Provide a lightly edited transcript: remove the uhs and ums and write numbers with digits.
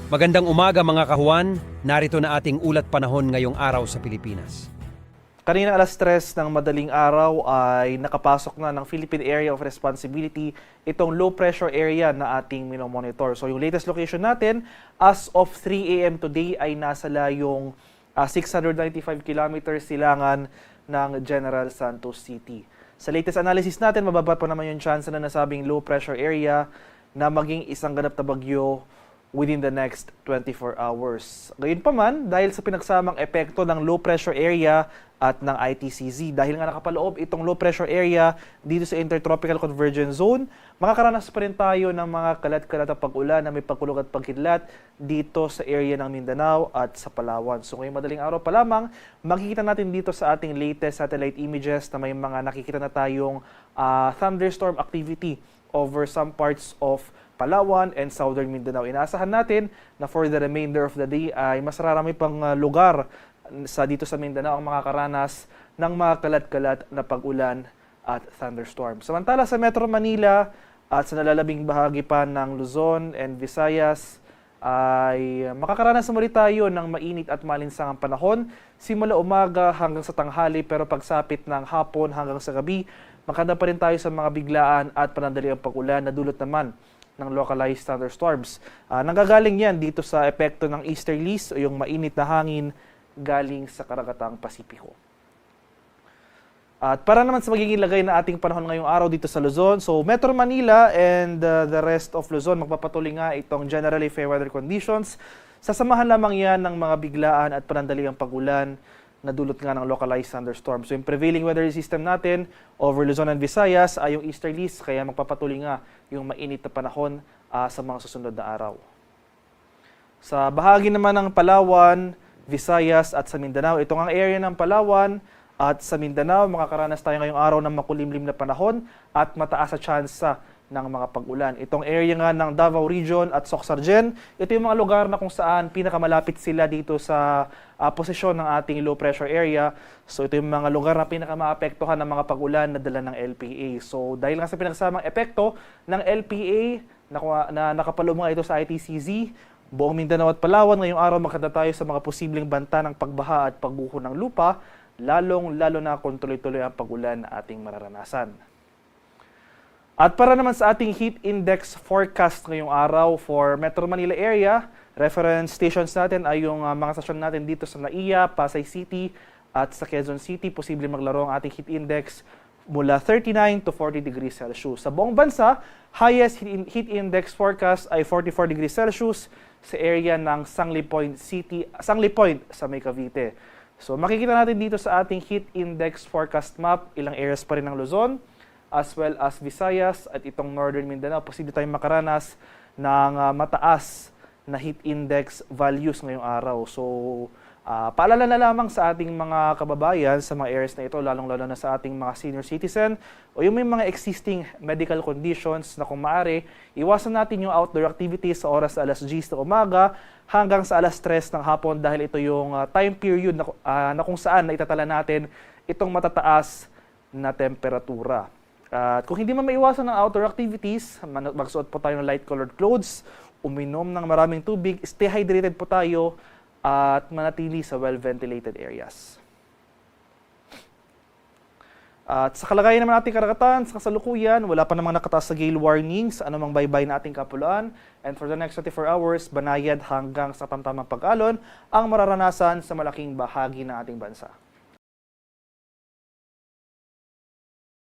Magandang umaga mga kahuan, narito na ating ulat panahon ngayong araw sa Pilipinas. Kanina alas 3 ng madaling araw ay nakapasok na ng Philippine Area of Responsibility itong low pressure area na ating minomonitor. So yung latest location natin as of 3 a.m. today ay nasa layong 695 kilometers silangan ng General Santos City. Sa latest analysis natin, mababa pa naman yung chance na nasabing low pressure area na maging isang ganap na bagyo within the next 24 hours. Gayunpaman, dahil sa pinagsamang epekto ng low pressure area at ng ITCZ, dahil nga nakapaloob itong low pressure area dito sa Intertropical Convergence Zone, makakaranas pa rin tayo ng mga kalat-kalat na pag-ulan na may pagkulog at pagkidlat dito sa area ng Mindanao at sa Palawan. So ngayong madaling araw pa lamang, makikita natin dito sa ating latest satellite images na may mga nakikita na tayong thunderstorm activity over some parts of Palawan and Southern Mindanao. Inaasahan natin na for the remainder of the day ay mas rarami pang lugar dito sa Mindanao ang makakaranas ng mga kalat-kalat na pag-ulan at thunderstorm. Samantala sa Metro Manila at sa nalalabing bahagi pa ng Luzon and Visayas ay makakaranas muli tayo ng mainit at malinsangang panahon simula umaga hanggang sa tanghali, pero pagsapit ng hapon hanggang sa gabi, makanda pa rin tayo sa mga biglaan at panandaliang pag-ulan na dulot naman ng localized thunderstorms. Nanggagaling yan dito sa epekto ng easterlies o yung mainit na hangin galing sa karagatang Pasipiko. At para naman sa magiging lagay na ating panahon ngayong araw dito sa Luzon, so Metro Manila and the rest of Luzon, magpapatuloy nga itong generally fair weather conditions. Sasamahan lamang yan ng mga biglaan at panandaliang pag-ulan na dulot nga ng localized thunderstorms. So yung prevailing weather system natin over Luzon and Visayas ay yung easterlies, kaya magpapatuloy nga yung mainit na panahon sa mga susunod na araw. Sa bahagi naman ng Palawan, Visayas at sa Mindanao, ito ang area ng Palawan at sa Mindanao, makakaranas tayo ngayong araw ng makulimlim na panahon at mataas sa tsansa ng mga pag-ulan. Itong area nga ng Davao Region at Soxargen, ito yung mga lugar na kung saan pinakamalapit sila dito sa posisyon ng ating low pressure area. So ito yung mga lugar na pinakamaapektuhan ng mga pag-ulan na dala ng LPA. So dahil nga sa pinagsamang epekto ng LPA na nakapaloob nga ito sa ITCZ, buong Mindanao at Palawan, ngayong araw makita tayo sa mga posibleng banta ng pagbaha at pagbuho ng lupa, lalo na kung tuloy-tuloy ang pag-ulan na ating mararanasan. At para naman sa ating heat index forecast ngayong araw for Metro Manila area, reference stations natin ay yung mga stasyon natin dito sa Naiya, Pasay City at sa Quezon City. Posible maglaro ang ating heat index mula 39 to 40 degrees Celsius. Sa buong bansa, highest heat index forecast ay 44 degrees Celsius sa area ng Sangley Point sa May Cavite. So makikita natin dito sa ating heat index forecast map, ilang areas pa rin ng Luzon, as well as Visayas at itong Northern Mindanao. Posible tayong makaranas ng mataas na heat index values ngayong araw. So, paalala na lamang sa ating mga kababayan sa mga areas na ito, lalong-lalo na sa ating mga senior citizen o yung may mga existing medical conditions na kung maaari, iwasan natin yung outdoor activities sa oras sa alas 10 ng umaga hanggang sa alas 3 ng hapon dahil ito yung time period na kung saan na itatala natin itong matataas na temperatura. At kung hindi man maiwasan ng outdoor activities, magsuot po tayo ng light-colored clothes, uminom ng maraming tubig, stay hydrated po tayo, at manatili sa well-ventilated areas. At sa kalagayan naman nating karagatan, sa kasalukuyan, wala pa namang nakataas sa gale warnings, anumang baybay na ating kapuluan, and for the next 24 hours, banayad hanggang sa tamtamang pag-alon ang mararanasan sa malaking bahagi ng ating bansa.